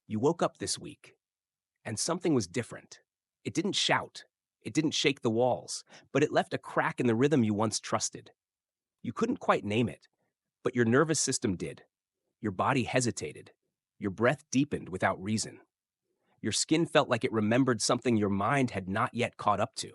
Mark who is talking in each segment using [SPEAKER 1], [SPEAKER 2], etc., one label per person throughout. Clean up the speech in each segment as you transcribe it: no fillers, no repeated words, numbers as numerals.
[SPEAKER 1] You woke up this week and something was different. It didn't shout, it didn't shake the walls, but it left a crack in the rhythm you once trusted. You couldn't quite name it, but your nervous system did. Your body hesitated. Your breath deepened without reason. Your skin felt like it remembered something your mind had not yet caught up to.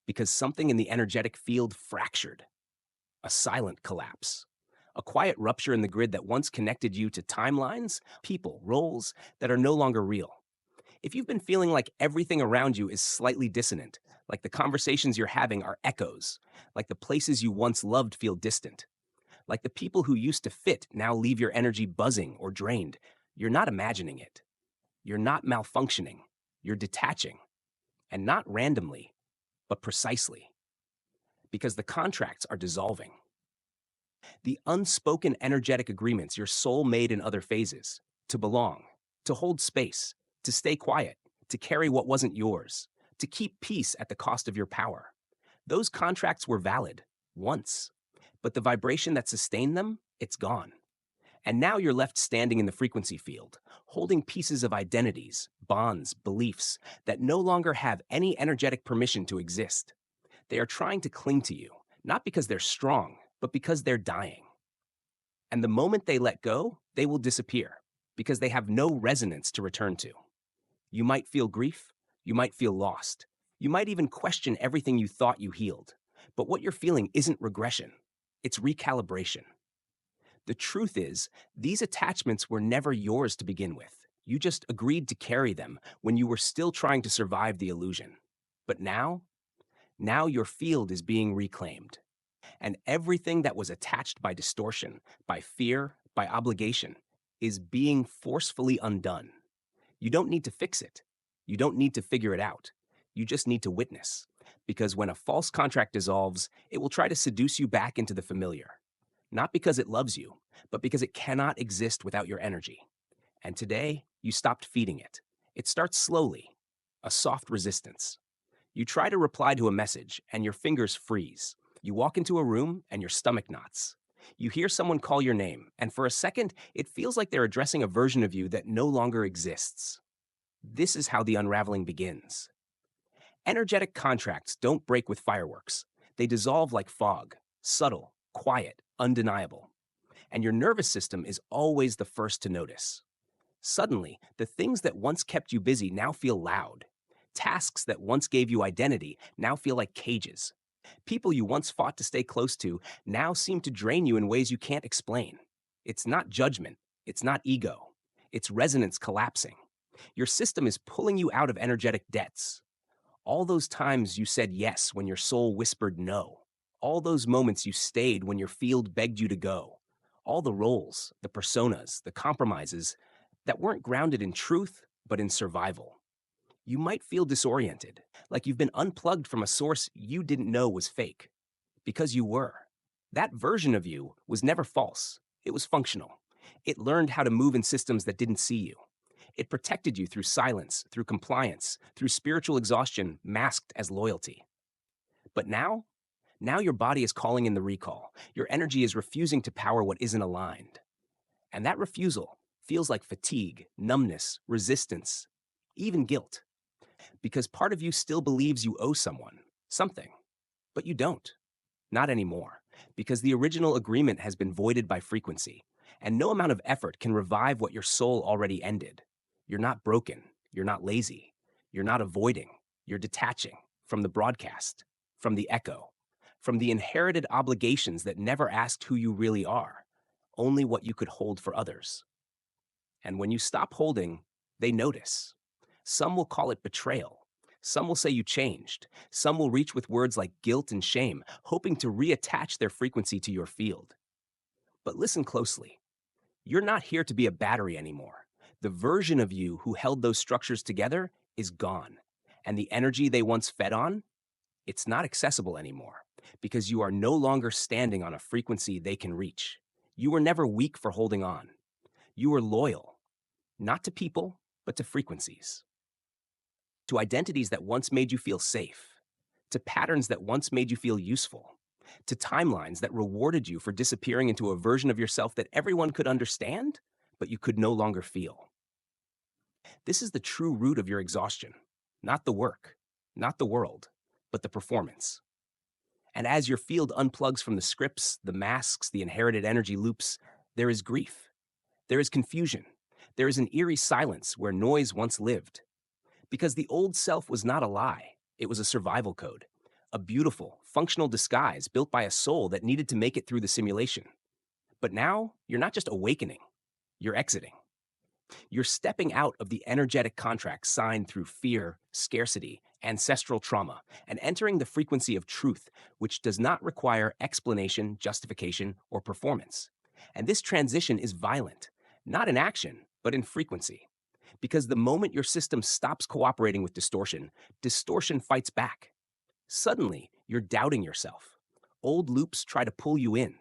[SPEAKER 1] Because something in the energetic field fractured. A silent collapse. A quiet rupture in the grid that once connected you to timelines, people, roles that are no longer real. If you've been feeling like everything around you is slightly dissonant, like the conversations you're having are echoes, like the places you once loved feel distant, like the people who used to fit now leave your energy buzzing or drained, you're not imagining it. You're not malfunctioning. You're detaching. And not randomly, but precisely. Because the contracts are dissolving. The unspoken energetic agreements your soul made in other phases to belong, to hold space, to stay quiet, to carry what wasn't yours, to keep peace at the cost of your power. Those contracts were valid once, but the vibration that sustained them, it's gone. And now you're left standing in the frequency field, holding pieces of identities, bonds, beliefs that no longer have any energetic permission to exist. They are trying to cling to you, not because they're strong, but because they're dying. And the moment they let go, they will disappear because they have no resonance to return to. You might feel grief, you might feel lost, you might even question everything you thought you healed. But what you're feeling isn't regression, it's recalibration. The truth is, these attachments were never yours to begin with. You just agreed to carry them when you were still trying to survive the illusion. But now your field is being reclaimed. And everything that was attached by distortion, by fear, by obligation, is being forcefully undone. You don't need to fix it. You don't need to figure it out. You just need to witness. Because when a false contract dissolves, it will try to seduce you back into the familiar. Not because it loves you, but because it cannot exist without your energy. And today, you stopped feeding it. It starts slowly, a soft resistance. You try to reply to a message, and your fingers freeze. You walk into a room, and your stomach knots. You hear someone call your name, and for a second, it feels like they're addressing a version of you that no longer exists. This is how the unraveling begins. Energetic contracts don't break with fireworks. They dissolve like fog, subtle, quiet, undeniable. And your nervous system is always the first to notice. Suddenly, the things that once kept you busy now feel loud. Tasks that once gave you identity now feel like cages. People you once fought to stay close to now seem to drain you in ways you can't explain. It's not judgment. It's not ego. It's resonance collapsing. Your system is pulling you out of energetic debts. All those times you said yes when your soul whispered no. All those moments you stayed when your field begged you to go. All the roles, the personas, the compromises that weren't grounded in truth, but in survival. You might feel disoriented, like you've been unplugged from a source you didn't know was fake. Because you were. That version of you was never false. It was functional. It learned how to move in systems that didn't see you. It protected you through silence, through compliance, through spiritual exhaustion masked as loyalty. But now your body is calling in the recall. Your energy is refusing to power what isn't aligned. And that refusal feels like fatigue, numbness, resistance, even guilt. Because part of you still believes you owe someone something, but you don't. Not anymore, because the original agreement has been voided by frequency, and no amount of effort can revive what your soul already ended. You're not broken, you're not lazy, you're not avoiding, you're detaching from the broadcast, from the echo, from the inherited obligations that never asked who you really are, only what you could hold for others. And when you stop holding, they notice. Some will call it betrayal. Some will say you changed. Some will reach with words like guilt and shame, hoping to reattach their frequency to your field. But listen closely. You're not here to be a battery anymore. The version of you who held those structures together is gone. And the energy they once fed on, it's not accessible anymore because you are no longer standing on a frequency they can reach. You were never weak for holding on. You were loyal, not to people, but to frequencies. To identities that once made you feel safe, to patterns that once made you feel useful, to timelines that rewarded you for disappearing into a version of yourself that everyone could understand, but you could no longer feel. This is the true root of your exhaustion. Not the work, not the world, but the performance. And as your field unplugs from the scripts, the masks, the inherited energy loops, there is grief. There is confusion. There is an eerie silence where noise once lived. Because the old self was not a lie, it was a survival code. A beautiful, functional disguise built by a soul that needed to make it through the simulation. But now, you're not just awakening, you're exiting. You're stepping out of the energetic contracts signed through fear, scarcity, ancestral trauma, and entering the frequency of truth, which does not require explanation, justification, or performance. And this transition is violent, not in action, but in frequency. Because the moment your system stops cooperating with distortion, distortion fights back. Suddenly, you're doubting yourself. Old loops try to pull you in.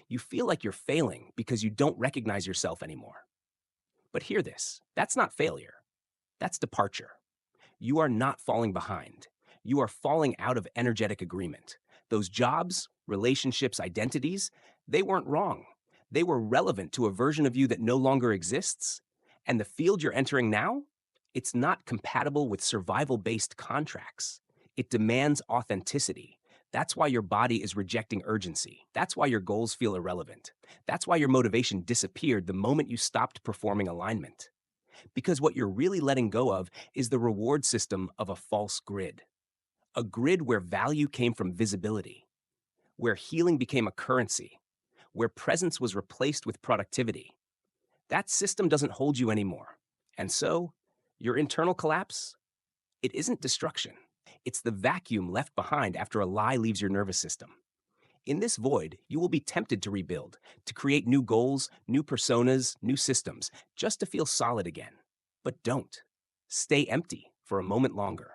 [SPEAKER 1] You feel like you're failing because you don't recognize yourself anymore. But hear this, that's not failure. That's departure. You are not falling behind. You are falling out of energetic agreement. Those jobs, relationships, identities, they weren't wrong. They were relevant to a version of you that no longer exists. And the field you're entering now, it's not compatible with survival-based contracts. It demands authenticity. That's why your body is rejecting urgency. That's why your goals feel irrelevant. That's why your motivation disappeared the moment you stopped performing alignment. Because what you're really letting go of is the reward system of a false grid. A grid where value came from visibility, where healing became a currency, where presence was replaced with productivity. That system doesn't hold you anymore. And so, your internal collapse, it isn't destruction. It's the vacuum left behind after a lie leaves your nervous system. In this void, you will be tempted to rebuild, to create new goals, new personas, new systems, just to feel solid again. But don't. Stay empty for a moment longer.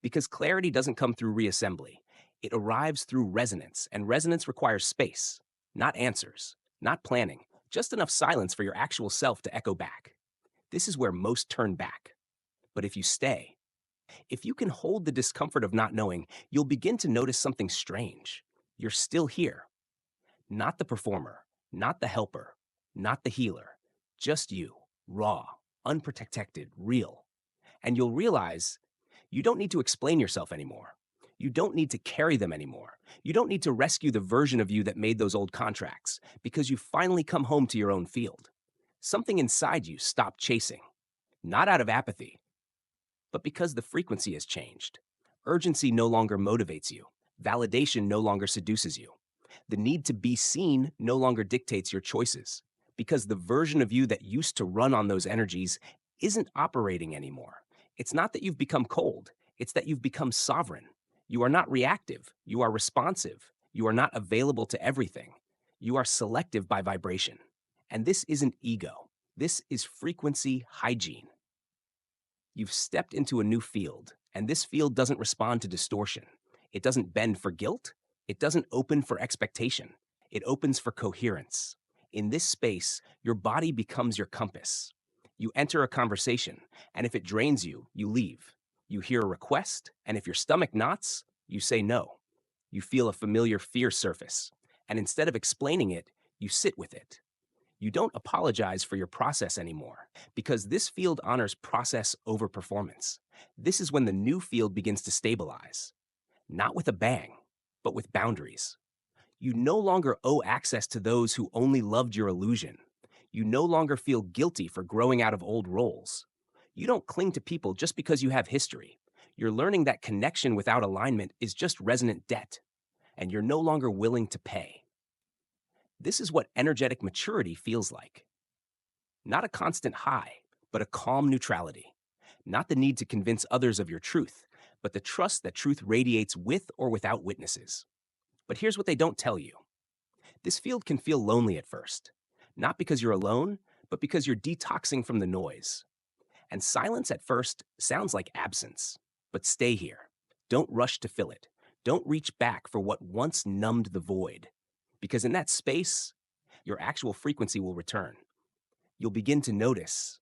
[SPEAKER 1] Because clarity doesn't come through reassembly. It arrives through resonance, and resonance requires space, not answers, not planning, just enough silence for your actual self to echo back. This is where most turn back. But if you stay, if you can hold the discomfort of not knowing, you'll begin to notice something strange. You're still here. Not the performer, not the helper, not the healer. Just you, raw, unprotected, real. And you'll realize you don't need to explain yourself anymore. You don't need to carry them anymore. You don't need to rescue the version of you that made those old contracts, because you've finally come home to your own field. Something inside you stopped chasing, not out of apathy, but because the frequency has changed. Urgency no longer motivates you. Validation no longer seduces you. The need to be seen no longer dictates your choices, because the version of you that used to run on those energies isn't operating anymore. It's not that you've become cold, it's that you've become sovereign. You are not reactive, you are responsive. You are not available to everything. You are selective by vibration. And this isn't ego. This is frequency hygiene. You've stepped into a new field, and this field doesn't respond to distortion. It doesn't bend for guilt. It doesn't open for expectation. It opens for coherence. In this space, your body becomes your compass. You enter a conversation, and if it drains you, you leave. You hear a request, and if your stomach knots, you say no. You feel a familiar fear surface, and instead of explaining it, you sit with it. You don't apologize for your process anymore, because this field honors process over performance. This is when the new field begins to stabilize. Not with a bang, but with boundaries. You no longer owe access to those who only loved your illusion. You no longer feel guilty for growing out of old roles. You don't cling to people just because you have history. You're learning that connection without alignment is just resonant debt, and you're no longer willing to pay. This is what energetic maturity feels like. Not a constant high, but a calm neutrality. Not the need to convince others of your truth, but the trust that truth radiates with or without witnesses. But here's what they don't tell you. This field can feel lonely at first. Not because you're alone, but because you're detoxing from the noise. And silence at first sounds like absence. But stay here. Don't rush to fill it. Don't reach back for what once numbed the void. Because in that space, your actual frequency will return. You'll begin to notice.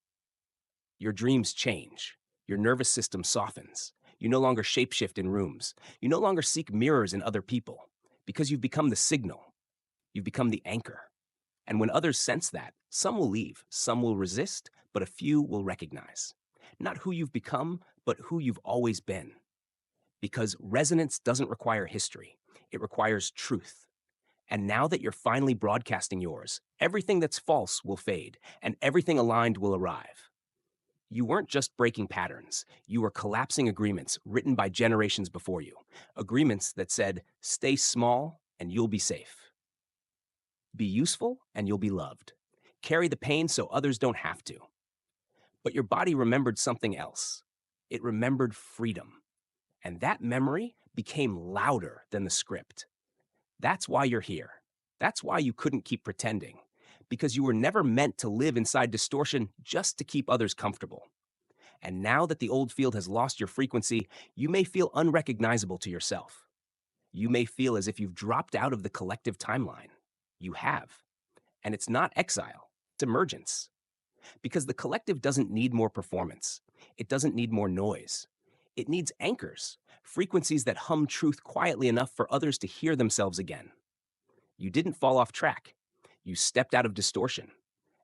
[SPEAKER 1] Your dreams change. Your nervous system softens. You no longer shapeshift in rooms. You no longer seek mirrors in other people. Because you've become the signal. You've become the anchor. And when others sense that, some will leave, some will resist, but a few will recognize. Not who you've become, but who you've always been. Because resonance doesn't require history, it requires truth. And now that you're finally broadcasting yours, everything that's false will fade, and everything aligned will arrive. You weren't just breaking patterns, you were collapsing agreements written by generations before you. Agreements that said, stay small and you'll be safe. Be useful and you'll be loved. Carry the pain so others don't have to. But your body remembered something else. It remembered freedom. And that memory became louder than the script. That's why you're here. That's why you couldn't keep pretending. Because you were never meant to live inside distortion just to keep others comfortable. And now that the old field has lost your frequency, you may feel unrecognizable to yourself. You may feel as if you've dropped out of the collective timeline. You have. And it's not exile, it's emergence. Because the collective doesn't need more performance. It doesn't need more noise. It needs anchors, frequencies that hum truth quietly enough for others to hear themselves again. You didn't fall off track. You stepped out of distortion.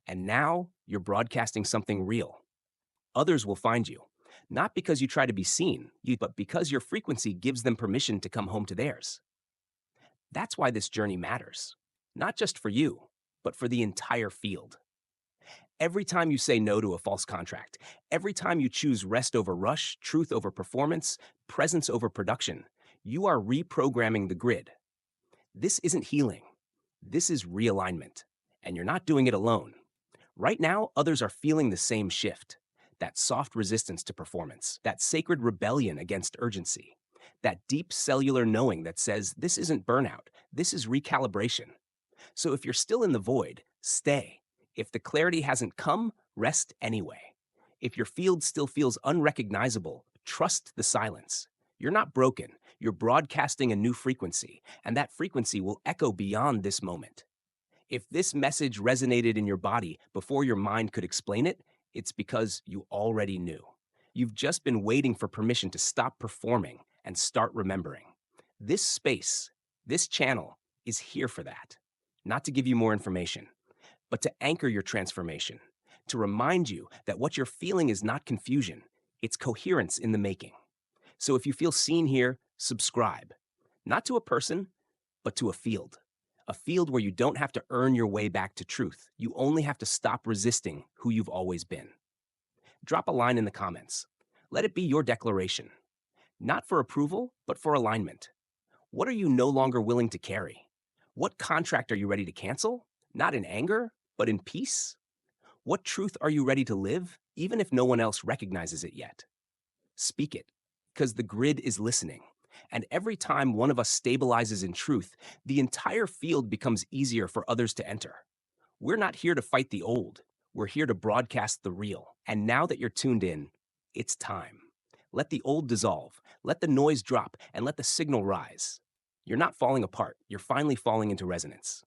[SPEAKER 1] And now you're broadcasting something real. Others will find you, not because you try to be seen, but because your frequency gives them permission to come home to theirs. That's why this journey matters, not just for you, but for the entire field. Every time you say no to a false contract, every time you choose rest over rush, truth over performance, presence over production, you are reprogramming the grid. This isn't healing. This is realignment. And you're not doing it alone. Right now, others are feeling the same shift. That soft resistance to performance, that sacred rebellion against urgency, that deep cellular knowing that says this isn't burnout, this is recalibration. So if you're still in the void, stay. If the clarity hasn't come, rest anyway. If your field still feels unrecognizable, trust the silence. You're not broken, you're broadcasting a new frequency, and that frequency will echo beyond this moment. If this message resonated in your body before your mind could explain it, it's because you already knew. You've just been waiting for permission to stop performing and start remembering. This space, this channel, is here for that. Not to give you more information, but to anchor your transformation, to remind you that what you're feeling is not confusion, it's coherence in the making. So if you feel seen here, subscribe. Not to a person, but to a field. A field where you don't have to earn your way back to truth. You only have to stop resisting who you've always been. Drop a line in the comments. Let it be your declaration. Not for approval, but for alignment. What are you no longer willing to carry? What contract are you ready to cancel? Not in anger, but in peace? What truth are you ready to live, even if no one else recognizes it yet? Speak it, because the grid is listening. And every time one of us stabilizes in truth, the entire field becomes easier for others to enter. We're not here to fight the old. We're here to broadcast the real. And now that you're tuned in, it's time. Let the old dissolve, let the noise drop, and let the signal rise. You're not falling apart. You're finally falling into resonance.